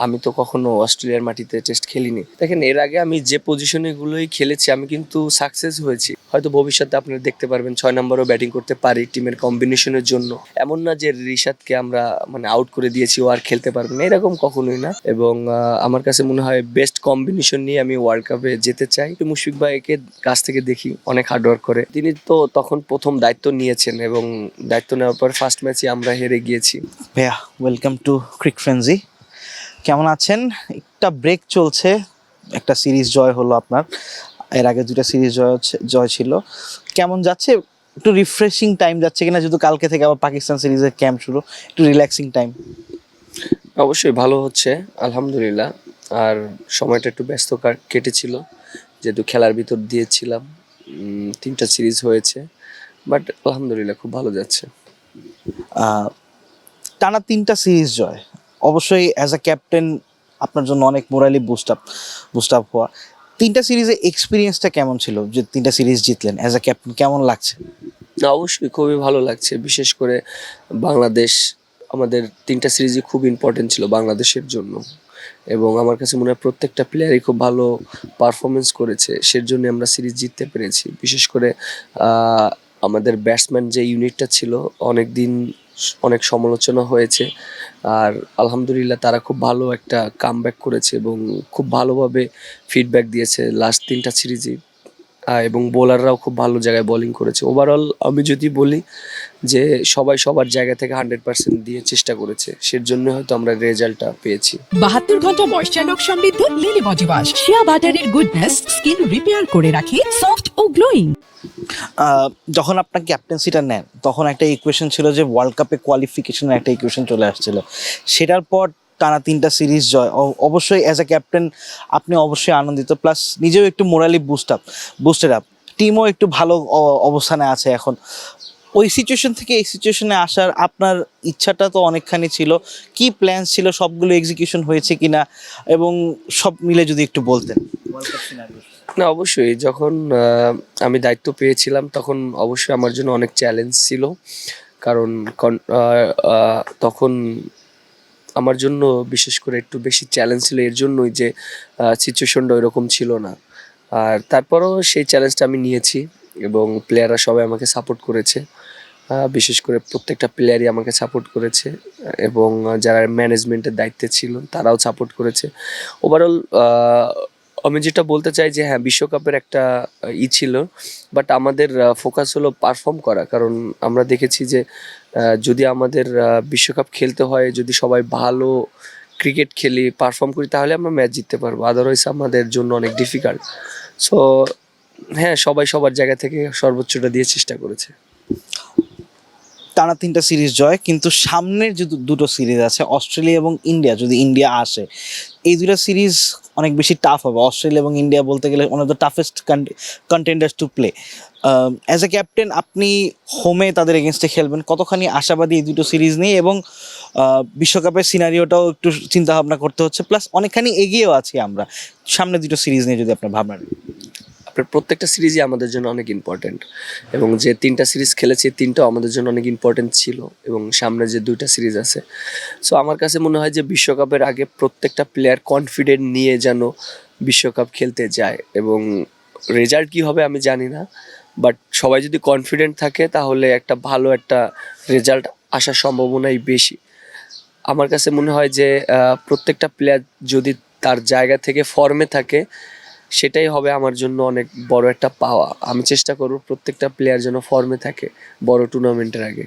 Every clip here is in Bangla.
আমি তো কখনো অস্ট্রেলিয়ার মাটিতে টেস্ট খেলিনি। দেখেন, এর আগে আমি যে পজিশনেগুলোই খেলেছি আমি কিন্তু সাকসেস হয়েছি। হয়তো ভবিষ্যতে আপনারা দেখতে পারবেন 6 নম্বরও ব্যাটিং করতে পারি টিমের কম্বিনেশনের জন্য। এমন না যে রিশাদকে আমরা মানে আউট করে দিয়েছি, ও আর খেলতে পারবে না, এরকম কখনোই না। এবং আমার কাছে মনে হয় বেস্ট কম্বিনেশন নিয়ে আমি ওয়ার্ল্ড কাপে যেতে চাই। মুশফিক ভাইকে কাছ থেকে দেখি, অনেক হার্ডওয়ার্ক করে। তিনি তো তখন প্রথম দায়িত্ব নিয়েছেন এবং দায়িত্ব নেওয়ার পর ফার্স্ট ম্যাচে আমরা হেরে গিয়েছি। ভাইয়া, ওয়েলকাম টু ক্রিক ফ্রেন্জি। কেমন আছেন? একটা ব্রেক চলছে, একটা সিরিজ জয় হলো আপনার, এর আগে 2টা সিরিজ জয় ছিল। কেমন যাচ্ছে? একটু রিফ্রেশিং টাইম যাচ্ছে কিনা, যেহেতু কালকে থেকে আবার পাকিস্তান সিরিজের ক্যাম্প শুরু, একটু রিল্যাক্সিং টাইম? অবশ্যই ভালো হচ্ছে, আলহামদুলিল্লাহ। আর সময়টা একটু ব্যস্ত কেটেছিল, যেহেতু খেলার ভিতর দিয়েছিলাম। 3টা সিরিজ হয়েছে, বাট আলহামদুলিল্লাহ খুব ভালো যাচ্ছে। টানা 3টা সিরিজ জয় অবশ্যই অ্যাজ আ ক্যাপ্টেন আপনার জন্য অনেক মোরালি বুস্ট আপ হওয়া। 3টা সিরিজে এক্সপিরিয়েন্সটা কেমন ছিল? যে 3টা সিরিজ জিতলেন, অ্যাজ আ ক্যাপ্টেন কেমন লাগছে? না, অবশ্যই খুবই ভালো লাগছে। বিশেষ করে বাংলাদেশ, আমাদের 3টা সিরিজই খুব ইম্পর্টেন্ট ছিল বাংলাদেশের জন্য। এবং আমার কাছে মনে হয় প্রত্যেকটা প্লেয়ারই খুব ভালো পারফরমেন্স করেছে, সেজন্য আমরা সিরিজ জিততে পেরেছি। বিশেষ করে আমাদের ব্যাটসম্যান যে ইউনিটটা ছিল, অনেক সমালোচনা হয়েছে। আর আলহামদুলিল্লাহ তারা খুব ভালো একটা কামব্যাক করেছে এবং খুব ভালোভাবে ফিডব্যাক দিয়েছে লাস্ট 3টা সিরিজে। এবং বোলাররাও খুব ভালো জায়গায় বোলিং করেছে। ওভারঅল আমি যদি বলি যে সবাই সবার জায়গা থেকে 100% দিয়ে চেষ্টা করেছে, সেজন্য হয়তো আমরা রেজাল্টটা পেয়েছি। 72 ঘন্টা ময়েশ্চার লক সমৃদ্ধ লিলি বডি ওয়াশ, শিয়া বাটারের গুডনেস স্কিন রিপেয়ার করে রাখে সফট ও গ্লোয়িং। যখন আপনার ক্যাপ্টেন্সিটা নেন তখন একটা ইকুয়েশন ছিল যে ওয়ার্ল্ড কাপে কোয়ালিফিকেশনের একটা ইকুয়েশন চলে আসছিল। সেটার পর টানা 3টা সিরিজ জয়, অবশ্যই অ্যাজ এ ক্যাপ্টেন আপনি অবশ্যই আনন্দিত, প্লাস নিজেও একটু মোরালি বুস্টেড আপ, টিমও একটু ভালো অবস্থানে আছে এখন। ওই সিচুয়েশন থেকে এই সিচুয়েশনে আসার আপনার ইচ্ছাটা তো অনেকখানি ছিল, কি প্ল্যান ছিল, সবগুলো এক্সিকিউশন হয়েছে কিনা, এবং সব মিলে যদি একটু বলতেন। না, অবশ্যই যখন আমি দায়িত্ব পেয়েছিলাম তখন অবশ্যই আমার জন্য অনেক চ্যালেঞ্জ ছিল। কারণ তখন আমার জন্য বিশেষ করে একটু বেশি চ্যালেঞ্জ ছিল, এর জন্যই যে সিচুয়েশনটা ওইরকম ছিল না। আর তারপরও সেই চ্যালেঞ্জটা আমি নিয়েছি এবং প্লেয়াররা সবাই আমাকে সাপোর্ট করেছে। বিশেষ করে প্রত্যেকটা প্লেয়ারই আমাকে সাপোর্ট করেছে এবং যারা ম্যানেজমেন্টের দায়িত্বে ছিল তারাও সাপোর্ট করেছে। ওভারঅল আমি যেটা বলতে চাই যে হ্যাঁ, বিশ্বকাপের একটা ছিল, বাট আমাদের ফোকাস হলো পারফর্ম করা। কারণ আমরা দেখেছি যে যদি আমাদের বিশ্বকাপ খেলতে হয়, যদি সবাই ভালো ক্রিকেট খেলি, পারফর্ম করি, তাহলে আমরা ম্যাচ জিততে পারবো। আদারওয়াইজ আমাদের জন্য অনেক ডিফিকাল্ট। সো হ্যাঁ, সবাই সবার জায়গা থেকে সর্বোচ্চটা দিয়ে চেষ্টা করেছে। টানা 3টা সিরিজ জয়, কিন্তু সামনের যে দুটো সিরিজ আছে অস্ট্রেলিয়া এবং ইন্ডিয়া, যদি ইন্ডিয়া আসে, এই 2টা সিরিজ অনেক বেশি টাফ হবে। অস্ট্রেলিয়া এবং ইন্ডিয়া বলতে গেলে one of the toughest contenders to play. As a captain আপনি হোমে তাদের এগেনস্টে খেলবেন, কতখানি আশাবাদী এই দুটো সিরিজ নিয়ে? এবং বিশ্বকাপের সিনারিওটাও একটু চিন্তাভাবনা করতে হচ্ছে, প্লাস অনেকখানি এগিয়েও আছি আমরা সামনে 2টো সিরিজ নিয়ে যদি আপনার ভাবনা। আপনার প্রত্যেকটা সিরিজই আমাদের জন্য অনেক ইম্পর্টেন্ট এবং যে 3টা সিরিজ খেলেছি 3টাও আমাদের জন্য অনেক ইম্পর্টেন্ট ছিল এবং সামনে যে 2টা সিরিজ আছে। সো আমার কাছে মনে হয় যে বিশ্বকাপের আগে প্রত্যেকটা প্লেয়ার কনফিডেন্ট নিয়ে যেন বিশ্বকাপ খেলতে যায়। এবং রেজাল্ট কী হবে আমি জানি না, বাট সবাই যদি কনফিডেন্ট থাকে তাহলে একটা ভালো একটা রেজাল্ট আসার সম্ভাবনাই বেশি। আমার কাছে মনে হয় যে প্রত্যেকটা প্লেয়ার যদি তার জায়গা থেকে ফর্মে থাকে, সেটাই হবে আমার জন্য অনেক বড় একটা পাওয়া। আমি চেষ্টা করব প্রত্যেকটা প্লেয়ার যেন ফর্মে থাকে বড় টুর্নামেন্টের আগে।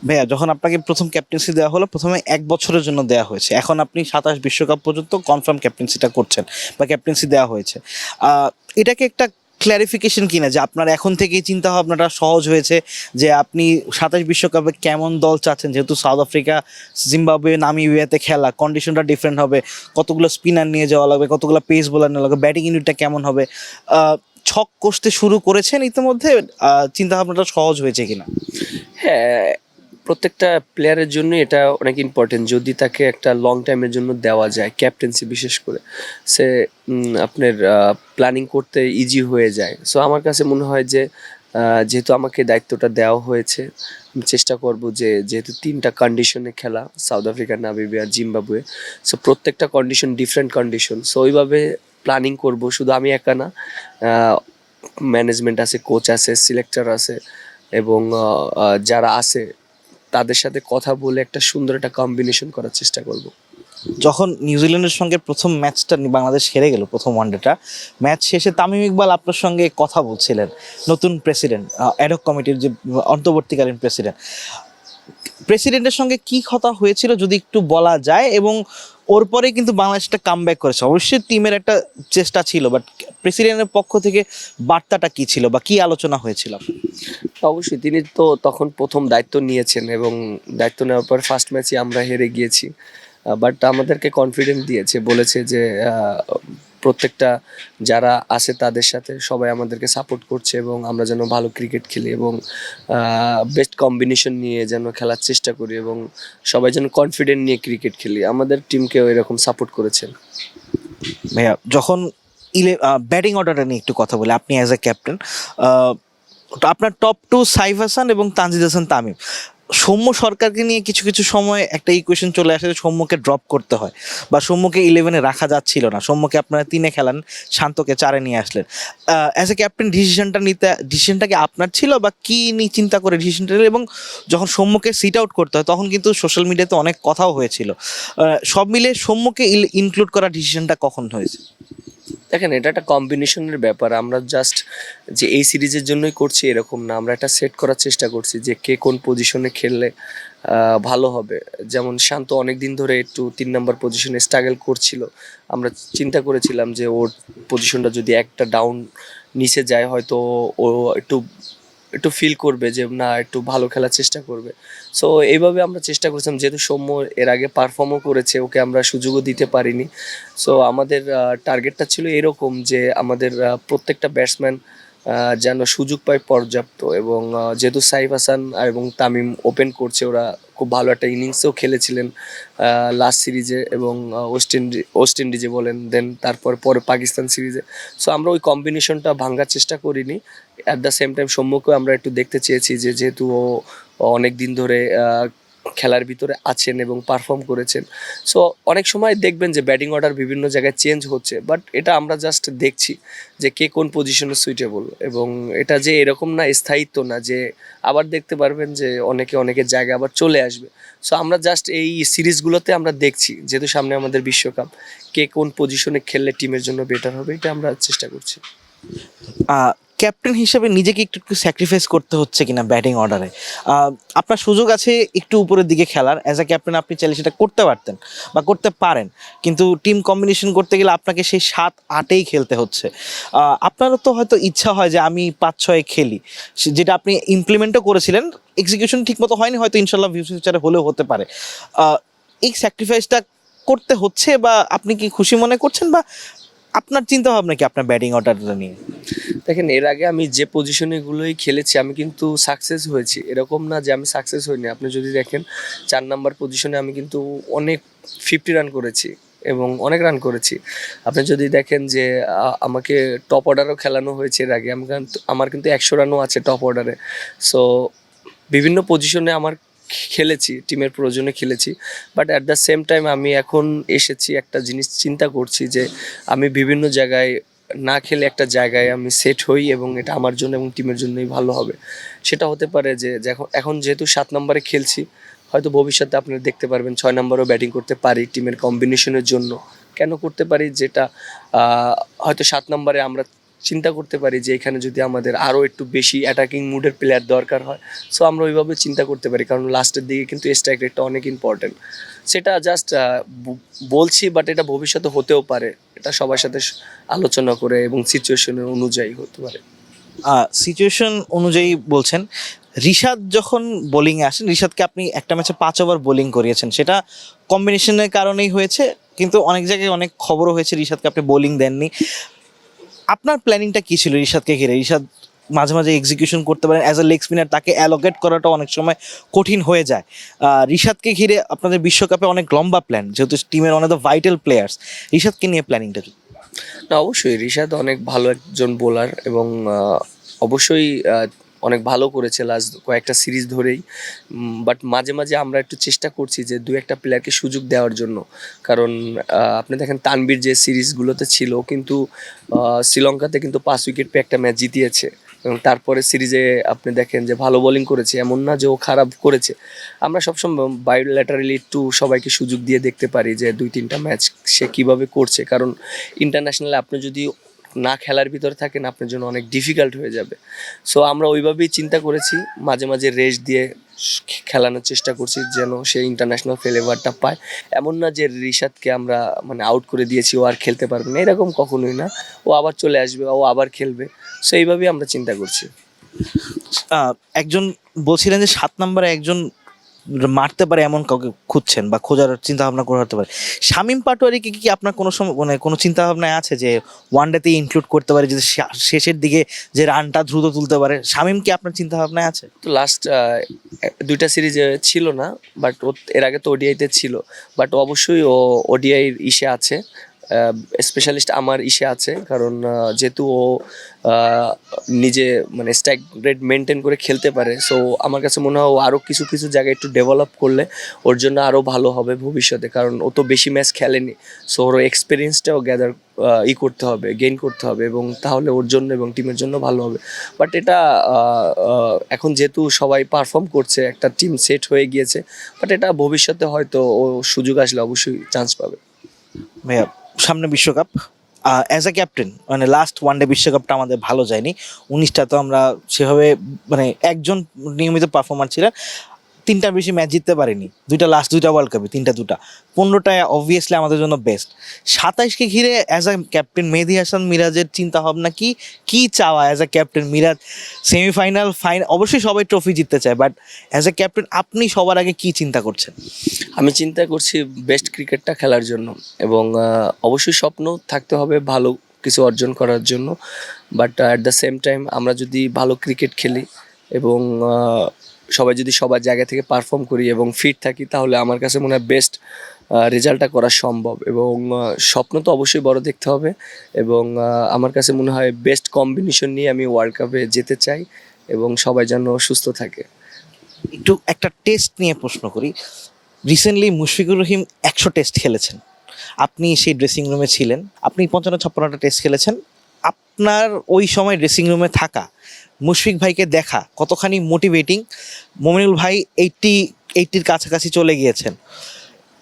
ভাইয়া, যখন আপনাকে প্রথম ক্যাপ্টেন্সি দেওয়া হলো, প্রথমে 1 বছরের জন্য দেওয়া হয়েছে, এখন আপনি 27 বিশ্বকাপ পর্যন্ত কনফার্ম ক্যাপ্টেন্সিটা করছেন বা ক্যাপ্টেন্সি দেওয়া হয়েছে। এটাকে একটা ক্ল্যারিফিকেশন কিনা যে আপনার এখন থেকেই চিন্তা ভাবনাটা সহজ হয়েছে যে আপনি 27 বিশ্বকাপে কেমন দল চাচ্ছেন, যেহেতু সাউথ আফ্রিকা, জিম্বাবুয়ে, নামিবিয়াতে খেলা, কন্ডিশনটা ডিফারেন্ট হবে, কতগুলো স্পিনার নিয়ে যাওয়া লাগবে, কতগুলো পেস বোলার নেওয়া লাগবে, ব্যাটিং ইউনিটটা কেমন হবে, ছক কষতে শুরু করেছেন ইতিমধ্যে? চিন্তা ভাবনাটা সহজ হয়েছে কিনা? হ্যাঁ, প্রত্যেকটা প্লেয়ারের জন্য এটা অনেক ইম্পর্টেন্ট যদি তাকে একটা লং টাইমের জন্য দেওয়া যায় ক্যাপ্টেন্সি, বিশেষ করে সে আপনার প্ল্যানিং করতে ইজি হয়ে যায়। সো আমার কাছে মনে হয় যে যেহেতু আমাকে দায়িত্বটা দেওয়া হয়েছে, আমি চেষ্টা করব যে যেহেতু 3টা কন্ডিশনে খেলা, south Africa, Namibia, Zimbabwe, so প্রত্যেকটা কন্ডিশন ডিফারেন্ট কন্ডিশন, সো ওইভাবে প্ল্যানিং করব। শুধু আমি একা না, ম্যানেজমেন্ট আছে, কোচ আছে, সিলেক্টর আছে, এবং যারা আছে তাদের সাথে কথা বলে একটা সুন্দর একটা কম্বিনেশন করার চেষ্টা করব। যখন নিউজিল্যান্ডের সঙ্গে প্রথম ম্যাচটা বাংলাদেশ হেরে গেল, প্রথম ওয়ানডেটা ম্যাচ শেষে তামিম ইকবাল আপনার সঙ্গে কথা বলছিলেন, নতুন প্রেসিডেন্ট, অ্যাডহক কমিটির যে অন্তর্বর্তীকালীন প্রেসিডেন্টের সঙ্গে কি কথা হয়েছিল যদি একটু বলা যায়, এবং ওর পরে কিন্তু বাংলাদেশটা কামব্যাক করেছে। অবশ্যই টিমের একটা চেষ্টা ছিল, বাট প্রেসিডেন্টের পক্ষ থেকে বার্তাটা কি ছিল বা কি আলোচনা হয়েছিল? অবশ্যই তিনি তো তখন প্রথম দায়িত্ব নিয়েছেন, এবং দায়িত্ব নেওয়ার পর ফার্স্ট ম্যাচে আমরা হেরে গিয়েছি, বাট আমাদেরকে কনফিডেন্ট দিয়েছে, বলেছে যে প্রত্যেকটা যারা আছে তাদের সাথে সবাই আমাদেরকে সাপোর্ট করছে, এবং আমরা যেন ভালো ক্রিকেট খেলি এবং বেস্ট কম্বিনেশন নিয়ে যেন খেলার চেষ্টা করি, এবং সবাই যেন কনফিডেন্ট নিয়ে ক্রিকেট খেলি। আমাদের টিমকেও এরকম সাপোর্ট করেছেন। ভাইয়া, যখন ব্যাটিং অর্ডারটা নিয়ে একটু কথা বলে, আপনি অ্যাজ এ ক্যাপ্টেন, আপনার টপ টু সাইফ হাসান এবং তানজিদ হাসান তামিম, সৌম্য সরকারকে নিয়ে কিছু কিছু সময় একটা ইকুয়েশন চলে আসে যে সৌম্যকে ড্রপ করতে হয় বা সৌম্যকে 11-এ রাখা যাচ্ছিল না, সৌম্যকে আপনারা 3-এ খেলান, শান্তকে 4-এ নিয়ে আসলেন। অ্যাজ এ ক্যাপ্টেন ডিসিশনটা কি আপনার ছিল বা কি নিয়ে চিন্তা করে ডিসিশনটা, এবং যখন সৌম্যকে সিট আউট করতে হয় তখন কিন্তু সোশ্যাল মিডিয়াতে অনেক কথাও হয়েছিল, সব মিলে সৌম্যকে ইনক্লুড করা ডিসিশনটা কখন হয়েছে? দেখেন, এটা একটা কম্বিনেশনের ব্যাপার। আমরা জাস্ট যে এই সিরিজের জন্যই করছি এরকম না, আমরা একটা সেট করার চেষ্টা করছি যে কে কোন পজিশনে খেললে ভালো হবে। যেমন শান্ত অনেক দিন ধরে একটু 3 নম্বর পজিশনে স্ট্রাগল করছিল, আমরা চিন্তা করেছিলাম যে ওর পজিশনটা যদি একটা ডাউন নিচে যায় হয়তো ও একটু একটু ফিল করবে যে না, একটু ভালো খেলার চেষ্টা করবে। সো এইভাবে আমরা চেষ্টা করছিলাম, যেহেতু সৌম্য এর আগে পারফর্মও করেছে, ওকে আমরা সুযোগও দিতে পারিনি। সো আমাদের টার্গেটটা ছিল এরকম যে আমাদের প্রত্যেকটা ব্যাটসম্যান যেন সুযোগ পায় পর্যাপ্ত, এবং যেহেতু সাইফ হাসান এবং তামিম ওপেন করছে, ওরা খুব ভালো একটা ইনিংসও খেলেছিলেন লাস্ট সিরিজে এবং ওয়েস্ট ইন্ডিজে বলেন, দেন পরে পাকিস্তান সিরিজে। সো আমরা ওই কম্বিনেশনটা ভাঙার চেষ্টা করিনি। অ্যাট দ্য সেম টাইম সৌম্যকেও আমরা একটু দেখতে চেয়েছি যে যেহেতু ও অনেক দিন ধরে খেলার ভিতরে আছেন এবং পারফর্ম করেছেন। সো অনেক সময় দেখবেন যে ব্যাটিং অর্ডার বিভিন্ন জায়গায় চেঞ্জ হচ্ছে, বাট এটা আমরা জাস্ট দেখছি যে কে কোন পজিশনে সুইটেবল, এবং এটা যে এরকম না, স্থায়িত্ব না যে আবার দেখতে পারবেন যে অনেকের জায়গায় আবার চলে আসবে। সো আমরা জাস্ট এই সিরিজগুলোতে আমরা দেখছি, যেহেতু সামনে আমাদের বিশ্বকাপ, কে কোন পজিশনে খেললে টিমের জন্য বেটার হবে, এটা আমরা চেষ্টা করছি। ক্যাপ্টেন হিসেবে নিজেকে একটু একটু স্যাক্রিফাইস করতে হচ্ছে কিনা ব্যাটিং অর্ডারে? আপনার সুযোগ আছে একটু উপরের দিকে খেলার, অ্যাজ এ ক্যাপ্টেন আপনি চাইলে সেটা করতে পারতেন বা করতে পারেন, কিন্তু টিম কম্বিনেশন করতে গেলে আপনাকে সেই 7-8-এই খেলতে হচ্ছে। আপনারও তো হয়তো ইচ্ছা হয় যে আমি 5-6-এ খেলি, যেটা আপনি ইমপ্লিমেন্টও করেছিলেন, এক্সিকিউশন ঠিকমতো হয়নি, হয়তো ইনশাল্লাহ ফিউচারে হলেও হতে পারে। এই স্যাক্রিফাইসটা করতে হচ্ছে বা আপনি কি খুশি মনে করছেন, বা আপনার চিন্তা ভাবনা কি আপনার ব্যাটিং অর্ডারটা নিয়ে? দেখেন, এর আগে আমি যে পজিশনেগুলোই খেলেছি আমি কিন্তু সাকসেস হয়েছি, এরকম না যে আমি সাকসেস হইনি। আপনি যদি দেখেন 4 নম্বর পজিশনে আমি কিন্তু অনেক 50 রান করেছি এবং অনেক রান করেছি। আপনি যদি দেখেন যে আমাকে টপ অর্ডারও খেলানো হয়েছে এর আগে, আমার কিন্তু 100 রানও আছে টপ অর্ডারে। সো বিভিন্ন পজিশনে আমার খেলেছি, টিমের প্রয়োজনে খেলেছি, but at the same time আমি এখন এসেছি একটা জিনিস চিন্তা করছি যে আমি বিভিন্ন জায়গায় না খেলে একটা জায়গায় আমি সেট হই, এবং এটা আমার জন্য এবং টিমের জন্যই ভালো হবে। সেটা হতে পারে যে এখন যেহেতু 7 নম্বরে খেলছি, হয়তো ভবিষ্যতে আপনারা দেখতে পারবেন 6 নম্বরও ব্যাটিং করতে পারি টিমের কম্বিনেশনের জন্য। কেন করতে পারি, যেটা হয়তো 7 নম্বরে আমরা চিন্তা করতে পারি যে এখানে যদি আমাদের আরও একটু বেশি অ্যাটাকিং মুডের প্লেয়ার দরকার হয়, সো আমরা ওইভাবে চিন্তা করতে পারি, কারণ লাস্টের দিকে কিন্তু স্ট্রাইক রেটটা অনেক ইম্পর্টেন্ট। সেটা জাস্ট বলছি, বাট এটা ভবিষ্যতে হতেও পারে, এটা সবার সাথে আলোচনা করে এবং সিচুয়েশনের অনুযায়ী হতে পারে। সিচুয়েশন অনুযায়ী বলছেন। রিশাদ যখন বোলিংয়ে আসেন, রিশাদকে আপনি একটা ম্যাচে 5 ওভার বোলিং করিয়েছেন, সেটা কম্বিনেশনের কারণেই হয়েছে, কিন্তু অনেক জায়গায় অনেক খবরও হয়েছে রিশাদকে আপনি বোলিং দেননি। আপনার প্ল্যানিংটা কী ছিল রিশাদকে ঘিরে? রিশাদ মাঝে মাঝে এক্সিকিউশন করতে পারেন, অ্যাজ এ লেগ স্পিনার তাকে অ্যালোকেট করাটা অনেক সময় কঠিন হয়ে যায়। রিশাদকে ঘিরে আপনাদের বিশ্বকাপে অনেক লম্বা প্ল্যান, যেহেতু টিমের অনেক ভাইটাল প্লেয়ার্স, রিশাদকে নিয়ে প্ল্যানিংটা কি? না, অবশ্যই রিশাদ অনেক ভালো একজন বোলার, এবং অবশ্যই অনেক ভালো করেছে লাস্ট কয়েকটা সিরিজ ধরেই। বাট মাঝে মাঝে আমরা একটু চেষ্টা করছি যে দু একটা প্লেয়ারকে সুযোগ দেওয়ার জন্য, কারণ আপনি দেখেন তানবীর যে সিরিজগুলোতে ছিল কিন্তু শ্রীলঙ্কাতে কিন্তু 5 উইকেট পেয়ে একটা ম্যাচ জিতিয়েছে, এবং তারপরে সিরিজে আপনি দেখেন যে ভালো বোলিং করেছে, এমন না যে ও খারাপ করেছে। আমরা সবসময় বায়োল্যাটারালি একটু সবাইকে সুযোগ দিয়ে দেখতে পারি যে 2-3টা ম্যাচ সে কীভাবে করছে, কারণ ইন্টারন্যাশনালে আপনি যদি না খেলার ভিতরে থাকেন আপনার জন্য অনেক ডিফিকাল্ট হয়ে যাবে। সো আমরা ওইভাবেই চিন্তা করেছি, মাঝে মাঝে রেস্ট দিয়ে খেলানোর চেষ্টা করছি যেন সে ইন্টারন্যাশনাল ফ্লেভারটা পায়। এমন না যে রিশাদকে আমরা মানে আউট করে দিয়েছি, ও আর খেলতে পারবে না, এরকম কখনোই না। ও আবার চলে আসবে, ও আবার খেলবে। সো এইভাবেই আমরা চিন্তা করছি। একজন বলছিলেন যে 7 নম্বরে একজন মারতে পারে এমন কাউকে খুঁজছেন বা খোঁজার চিন্তা ভাবনা করতে পারে। শামীম পাটোয়ারিকে কি আপনার কোনো সময় মানে কোনো চিন্তা ভাবনায় আছে যে ওয়ানডেতে ইনক্লুড করতে পারে, যদি শেষের দিকে যে রানটা দ্রুত তুলতে পারে? শামীম কি আপনার চিন্তা ভাবনায় আছে? তো লাস্ট 2টা সিরিজে ছিল না, বাট এর আগে তো ওডিআইতে ছিল। বাট অবশ্যই ও ওডিআইয়ের ইসে আছে, স্পেশালিস্ট আমার ইসে আছে, কারণ যেহেতু ও নিজে মানে স্ট্রাইক রেট মেনটেন করে খেলতে পারে। সো আমার কাছে মনে হয় ও আরও কিছু কিছু জায়গায় একটু ডেভেলপ করলে ওর জন্য আরও ভালো হবে ভবিষ্যতে, কারণ ও তো বেশি ম্যাচ খেলেনি। সো ওর এক্সপিরিয়েন্সটাও গ্যাদার করতে হবে, গেইন করতে হবে, এবং তাহলে ওর জন্য এবং টিমের জন্য ভালো হবে। বাট এটা এখন যেহেতু সবাই পারফর্ম করছে, একটা টিম সেট হয়ে গিয়েছে, বাট এটা ভবিষ্যতে হয়তো ও সুযোগ আসলে অবশ্যই চান্স পাবে। ভাইয়া, সামনে বিশ্বকাপ, অ্যাজ এ ক্যাপ্টেন মানে লাস্ট ওয়ানডে বিশ্বকাপটা আমাদের ভালো যায়নি, 19টা তো আমরা সেভাবে মানে একজন নিয়মিত পারফর্মার ছিলেন, 3টার বেশি ম্যাচ জিততে পারিনি, লাস্ট 2টা ওয়ার্ল্ড কাপে 2টা 15টায় অবভিয়াসলি আমাদের জন্য বেস্ট। 27কে ঘিরে as a captain Mehedi Hasan মিরাজের চিন্তা ভাবনা কি চাওয়া as a captain? Miraz semifinal অবশ্যই সবাই ট্রফি জিততে চায়, বাট অ্যাজ এ ক্যাপ্টেন আপনি সবার আগে কি চিন্তা করছেন? আমি চিন্তা করছি বেস্ট ক্রিকেটটা খেলার জন্য, এবং অবশ্যই স্বপ্ন থাকতে হবে ভালো কিছু অর্জন করার জন্য। But at the same time আমরা যদি ভালো ক্রিকেট খেলি এবং সবাই যদি সবার জায়গা থেকে পারফর্ম করি এবং ফিট থাকি, তাহলে আমার কাছে মনে হয় বেস্ট রেজাল্টটা করা সম্ভব। এবং স্বপ্ন তো অবশ্যই বড় দেখতে হবে, এবং আমার কাছে মনে হয় বেস্ট কম্বিনেশন নিয়ে আমি ওয়ার্ল্ড কাপে যেতে চাই, এবং সবাই যেন সুস্থ থাকে। একটু একটা টেস্ট নিয়ে প্রশ্ন করি। রিসেন্টলি মুশফিকুর রহিম 100 টেস্ট খেলেছেন, আপনি সেই ড্রেসিং রুমে ছিলেন, আপনি 55-56টা টেস্ট খেলেছেন। আপনার ওই সময় ড্রেসিং রুমে থাকা, মুশফিক ভাইকে দেখা কতখানি মোটিভেটিং? মমিনুল ভাই 80-80-র কাছাকাছি চলে গিয়েছেন।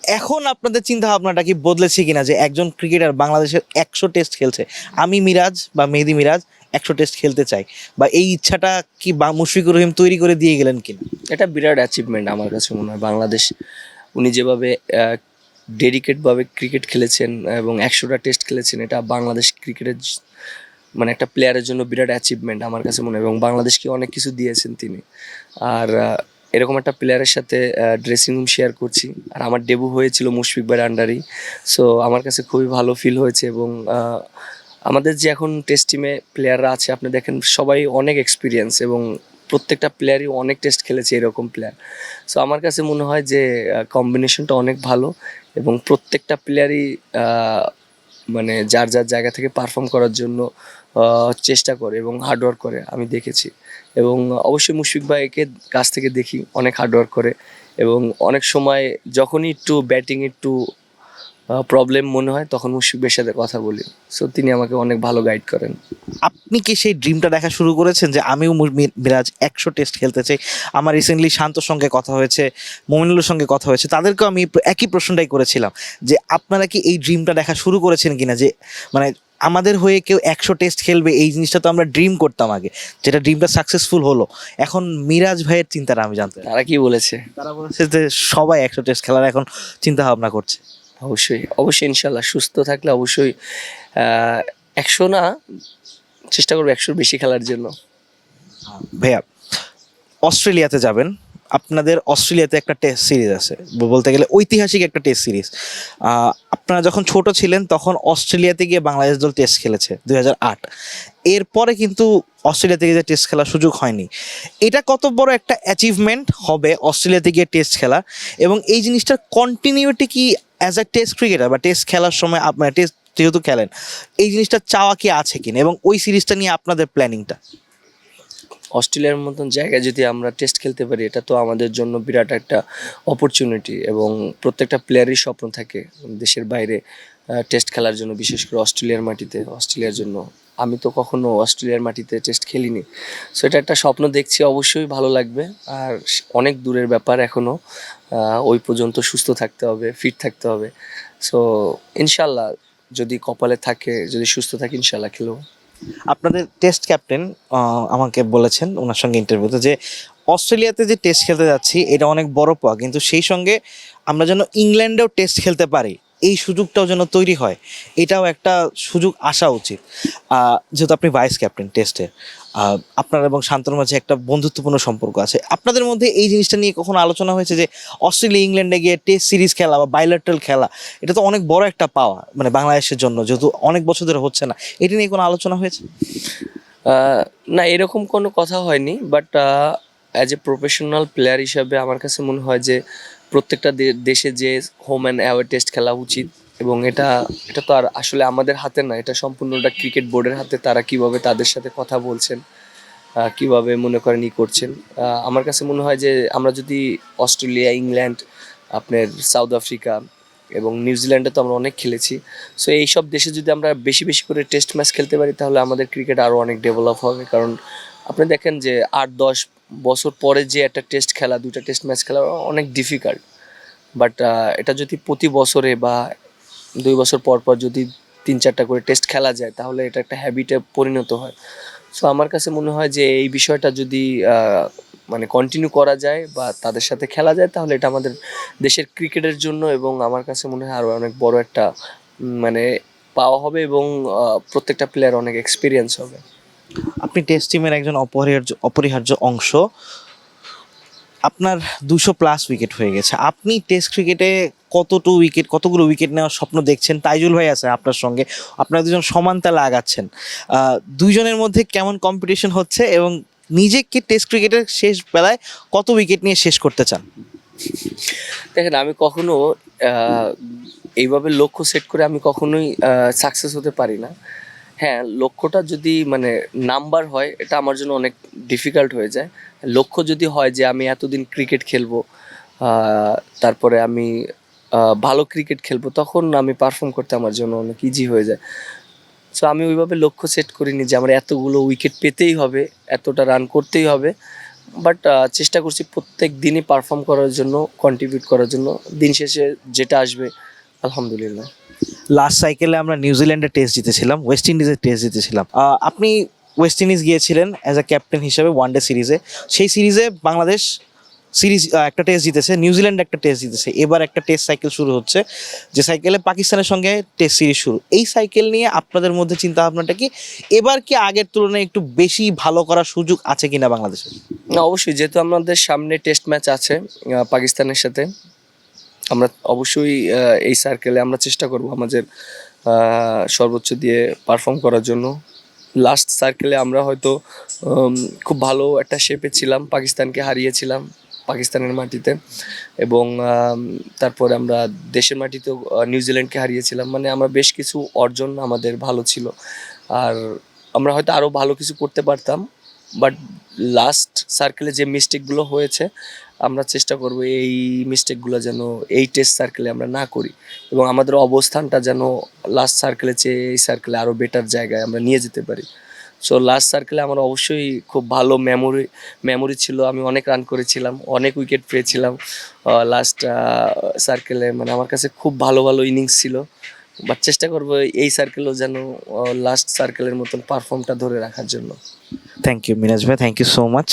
এখন আপনাদের চিন্তা ভাবনাটা কি বদলেছে কিনা যে একজন ক্রিকেটার বাংলাদেশের 100 টেস্ট খেলছে, আমি মিরাজ বা মেহেদী মিরাজ 100 টেস্ট খেলতে চাই, বা এই ইচ্ছাটা কি মুশফিকুর রহিম তৈরি করে দিয়ে গেলেন কিনা? এটা বিরাট অ্যাচিভমেন্ট আমার কাছে মনে হয়। বাংলাদেশ উনি যেভাবে ডেডিকেটভাবে ক্রিকেট খেলেছেন এবং 100টা টেস্ট খেলেছেন, এটা বাংলাদেশ ক্রিকেটের মানে একটা প্লেয়ারের জন্য বিরাট অ্যাচিভমেন্ট আমার কাছে মনে হয়, এবং বাংলাদেশকে অনেক কিছু দিয়েছেন তিনি। আর এরকম একটা প্লেয়ারের সাথে ড্রেসিং রুম শেয়ার করছি, আর আমার ডেবু হয়েছিল মুশফিক ভাইয়ের আন্ডারেই। সো আমার কাছে খুবই ভালো ফিল হয়েছে। এবং আমাদের যে এখন টেস্ট টিমে প্লেয়াররা আছে, আপনি দেখেন সবাই অনেক এক্সপিরিয়েন্স, এবং প্রত্যেকটা প্লেয়ারই অনেক টেস্ট খেলেছে এরকম প্লেয়ার। সো আমার কাছে মনে হয় যে কম্বিনেশনটা অনেক ভালো, এবং প্রত্যেকটা প্লেয়ারই মানে যার যার জায়গা থেকে পারফর্ম করার জন্য চেষ্টা করে এবং হার্ডওয়ার্ক করে আমি দেখেছি। এবং অবশ্যই মুশফিক ভাইকে কাছ থেকে দেখি অনেক হার্ডওয়ার্ক করে, এবং অনেক সময় যখনই একটু ব্যাটিং একটু প্রবলেম মনে হয় তখন মুশফিক ভাইয়ের সাথে কথা বলি। সো তিনি আমাকে অনেক ভালো গাইড করেন। আপনি কি সেই ড্রিমটা দেখা শুরু করেছেন যে আমিও মিরাজ 100 টেস্ট খেলতে চাই? আমার রিসেন্টলি শান্তর সঙ্গে কথা হয়েছে, মমিনুলের সঙ্গে কথা হয়েছে, তাদেরকেও আমি একই প্রশ্নটাই করেছিলাম যে আপনারা কি এই ড্রিমটা দেখা শুরু করেছেন কিনা, যে মানে আমাদের হয়ে কেউ 100 টেস্ট খেলবে, এই জিনিসটা তো আমরা ড্রিম করতাম আগে, যেটা ড্রিমটা সাকসেসফুল হলো। এখন মিরাজ ভাইয়ের চিন্তাটা আমি জানতে চাই। তারা কি বলেছে? তারা বলেছে যে সবাই 100 টেস্ট খেলার এখন চিন্তা ভাবনা করছে। অবশ্যই অবশ্যই ইনশাল্লাহ সুস্থ থাকলে অবশ্যই 100 না, চেষ্টা করবো 100 বেশি খেলার জন্য। ভাইয়া, অস্ট্রেলিয়াতে যাবেন, আপনাদের অস্ট্রেলিয়াতে একটা টেস্ট সিরিজ আছে, বলতে গেলে ঐতিহাসিক একটা টেস্ট সিরিজ। আপনারা যখন ছোট ছিলেন তখন অস্ট্রেলিয়াতে গিয়ে বাংলাদেশ দল টেস্ট খেলেছে 2008। এরপরে কিন্তু অস্ট্রেলিয়াতে গিয়ে টেস্ট খেলার সুযোগ হয়নি। এটা কত বড় একটা অ্যাচিভমেন্ট হবে অস্ট্রেলিয়াতে গিয়ে টেস্ট খেলা, এবং এই জিনিসটার কন্টিনিউটি কি অ্যাজ এ টেস্ট ক্রিকেটার বা টেস্ট খেলার সময় আপনার টেস্ট যেহেতু খেলেন, এই জিনিসটা চাওয়া কি আছে কিনা, এবং ওই সিরিজটা নিয়ে আপনাদের প্ল্যানিংটা? অস্ট্রেলিয়ার মতন জায়গায় যদি আমরা টেস্ট খেলতে পারি, এটা তো আমাদের জন্য বিরাট একটা অপরচুনিটি, এবং প্রত্যেকটা প্লেয়ারই স্বপ্ন থাকে দেশের বাইরে টেস্ট খেলার জন্য, বিশেষ করে অস্ট্রেলিয়ার মাটিতে, অস্ট্রেলিয়ার জন্য। আমি তো কখনো অস্ট্রেলিয়ার মাটিতে টেস্ট খেলিনি, সো এটা একটা স্বপ্ন দেখছি, অবশ্যই ভালো লাগবে। আর অনেক দূরের ব্যাপার এখনও, ওই পর্যন্ত সুস্থ থাকতে হবে, ফিট থাকতে হবে। সো ইনশাল্লাহ যদি কপালে থাকে, যদি সুস্থ থাকি, ইনশাল্লাহ খেলবো। আপনাদের টেস্ট ক্যাপ্টেন আমাকে বলেছেন ওনার সঙ্গে ইন্টারভিউতে যে অস্ট্রেলিয়াতে যে টেস্ট খেলতে যাচ্ছি এটা অনেক বড় পাওয়া, কিন্তু সেই সঙ্গে আমরা যেন ইংল্যান্ডেও টেস্ট খেলতে পারি, এই সুযোগটাও যেন তৈরি হয়, এটাও একটা সুযোগ আসা উচিত। যেহেতু আপনি ভাইস ক্যাপ্টেন টেস্টের, আপনার এবং শান্তর মাঝে একটা বন্ধুত্বপূর্ণ সম্পর্ক আছে, আপনাদের মধ্যে এই জিনিসটা নিয়ে কখনো আলোচনা হয়েছে যে অস্ট্রেলিয়া ইংল্যান্ডে গিয়ে টেস্ট সিরিজ খেলা বা বাইলেটারাল খেলা, এটা তো অনেক বড় একটা পাওয়া মানে বাংলাদেশের জন্য, যেহেতু অনেক বছর ধরে হচ্ছে না, এটা নিয়ে কোনো আলোচনা হয়েছে? না, এরকম কোনো কথা হয়নি, but as a professional player হিসাবে আমার কাছে মনে হয় যে প্রত্যেকটা দেশে যে হোম অ্যান্ড অ্যাওয়ে টেস্ট খেলা উচিত, এবং এটা এটা তো আর আসলে আমাদের হাতে না, এটা সম্পূর্ণটা ক্রিকেট বোর্ডের হাতে, তারা কিভাবে তাদের সাথে কথা বলছেন, কিভাবে মনে করেন করছেন। আমার কাছে মনে হয় যে আমরা যদি অস্ট্রেলিয়া, ইংল্যান্ড, আপনার সাউথ আফ্রিকা এবং নিউজিল্যান্ডে তো আমরা অনেক খেলেছি, সো এই সব দেশে যদি আমরা বেশি বেশি করে টেস্ট ম্যাচ খেলতে পারি, তাহলে আমাদের ক্রিকেট আরও অনেক ডেভেলপ হবে। কারণ আপনি দেখেন যে 8-10 বছর পরে যে একটা টেস্ট খেলা, দুইটা টেস্ট ম্যাচ খেলা অনেক ডিফিকাল্ট, বাট এটা যদি প্রতি বছরে বা 2 বছর পর পর যদি 3-4টা করে টেস্ট খেলা যায়, তাহলে এটা একটা হ্যাবিটে পরিণত হয়। সো আমার কাছে মনে হয় যে এই বিষয়টা যদি মানে কন্টিনিউ করা যায় বা তাদের সাথে খেলা যায়, তাহলে এটা আমাদের দেশের ক্রিকেটের জন্য, এবং আমার কাছে মনে হয় আরও অনেক বড় একটা মানে পাওয়া হবে, এবং প্রত্যেকটা প্লেয়ার অনেক এক্সপিরিয়েন্স হবে। আপনি টেস্ট টিমের একজন অপরিহার্য অংশ, আপনার 200+ উইকেট হয়ে গেছে, আপনি টেস্ট ক্রিকেটে কতগুলো উইকেট নেওয়ার স্বপ্ন দেখছেন? তাইজুল ভাই আছে আপনার সঙ্গে, আপনারা দুজন সমান তালে আগাচ্ছেন, দুইজনের মধ্যে কেমন কম্পিটিশন হচ্ছে, এবং নিজেকে টেস্ট ক্রিকেটের শেষ বেলায় কত উইকেট নিয়ে শেষ করতে চান? দেখেন, আমি কখনো এইভাবে লক্ষ্য সেট করে আমি কখনোই সাকসেস হতে পারি না। হ্যাঁ, লক্ষ্যটা যদি মানে নাম্বার হয়, এটা আমার জন্য অনেক ডিফিকাল্ট হয়ে যায়। লক্ষ্য যদি হয় যে আমি এতদিন ক্রিকেট খেলবো, তারপরে আমি ভালো ক্রিকেট খেলবো, তখন আমি পারফর্ম করতে আমার জন্য অনেক ইজি হয়ে যায়। সো আমি ওইভাবে লক্ষ্য সেট করিনি যে আমার এতগুলো উইকেট পেতেই হবে, এতটা রান করতেই হবে, বাট চেষ্টা করছি প্রত্যেক দিনই পারফর্ম করার জন্য, কন্ট্রিবিউট করার জন্য। দিন শেষে যেটা আসবে আলহামদুলিল্লাহ। লাস্ট সাইকেলে আমরা নিউজিল্যান্ডে টেস্ট জিতেছিলাম, ওয়েস্ট ইন্ডিজের টেস্ট জিতেছিলাম, আপনি ওয়েস্ট ইন্ডিজ গিয়েছিলেন অ্যাজ আ ক্যাপ্টেন হিসেবে ওয়ানডে সিরিজে, সেই সিরিজে বাংলাদেশ একটা টেস্ট জিতেছে, নিউজিল্যান্ড একটা টেস্ট জিতেছে, এবার একটা টেস্ট সাইকেল শুরু হচ্ছে, যে সাইকেলে পাকিস্তানের সঙ্গে টেস্ট সিরিজ শুরু। এই সাইকেল নিয়ে আপনাদের মধ্যে চিন্তা ভাবনাটা কি, এবার কি আগের তুলনায় একটু বেশি ভালো করার সুযোগ আছে কিনা বাংলাদেশের? না, অবশ্যই, যেহেতু আমাদের সামনে টেস্ট ম্যাচ আছে পাকিস্তানের সাথে, আমরা অবশ্যই এই সার্কেলে আমরা চেষ্টা করব আমাদের সর্বোচ্চ দিয়ে পারফর্ম করার জন্য। লাস্ট সার্কেলে আমরা হয়তো খুব ভালো একটা শেপে ছিলাম, পাকিস্তানকে হারিয়েছিলাম পাকিস্তানের মাটিতে, এবং তারপরে আমরা দেশের মাটিতেও নিউজিল্যান্ডকে হারিয়েছিলাম। মানে আমরা বেশ কিছু অর্জন আমাদের ভালো ছিল, আর আমরা হয়তো আরও ভালো কিছু করতে পারতাম, বাট লাস্ট সার্কেলে যে মিস্টেকগুলো হয়েছে, আমরা চেষ্টা করব এই মিস্টেকগুলো যেন এই টেস্ট সার্কেলে আমরা না করি, এবং আমাদের অবস্থানটা যেন লাস্ট সার্কেলে চেয়ে এই সার্কেলে আরও বেটার জায়গায় আমরা নিয়ে যেতে পারি। সো লাস্ট সার্কেলে আমার অবশ্যই খুব ভালো মেমোরি ছিল, আমি অনেক রান করেছিলাম, অনেক উইকেট পেয়েছিলাম লাস্ট সার্কেলে, মানে আমার কাছে খুব ভালো ভালো ইনিংস ছিল, বাট চেষ্টা করবো এই সার্কেলেও যেন লাস্ট সার্কেলের মতন পারফর্মটা ধরে রাখার জন্য। থ্যাংক ইউ মিনাজ ভাই, থ্যাংক ইউ সো মাচ।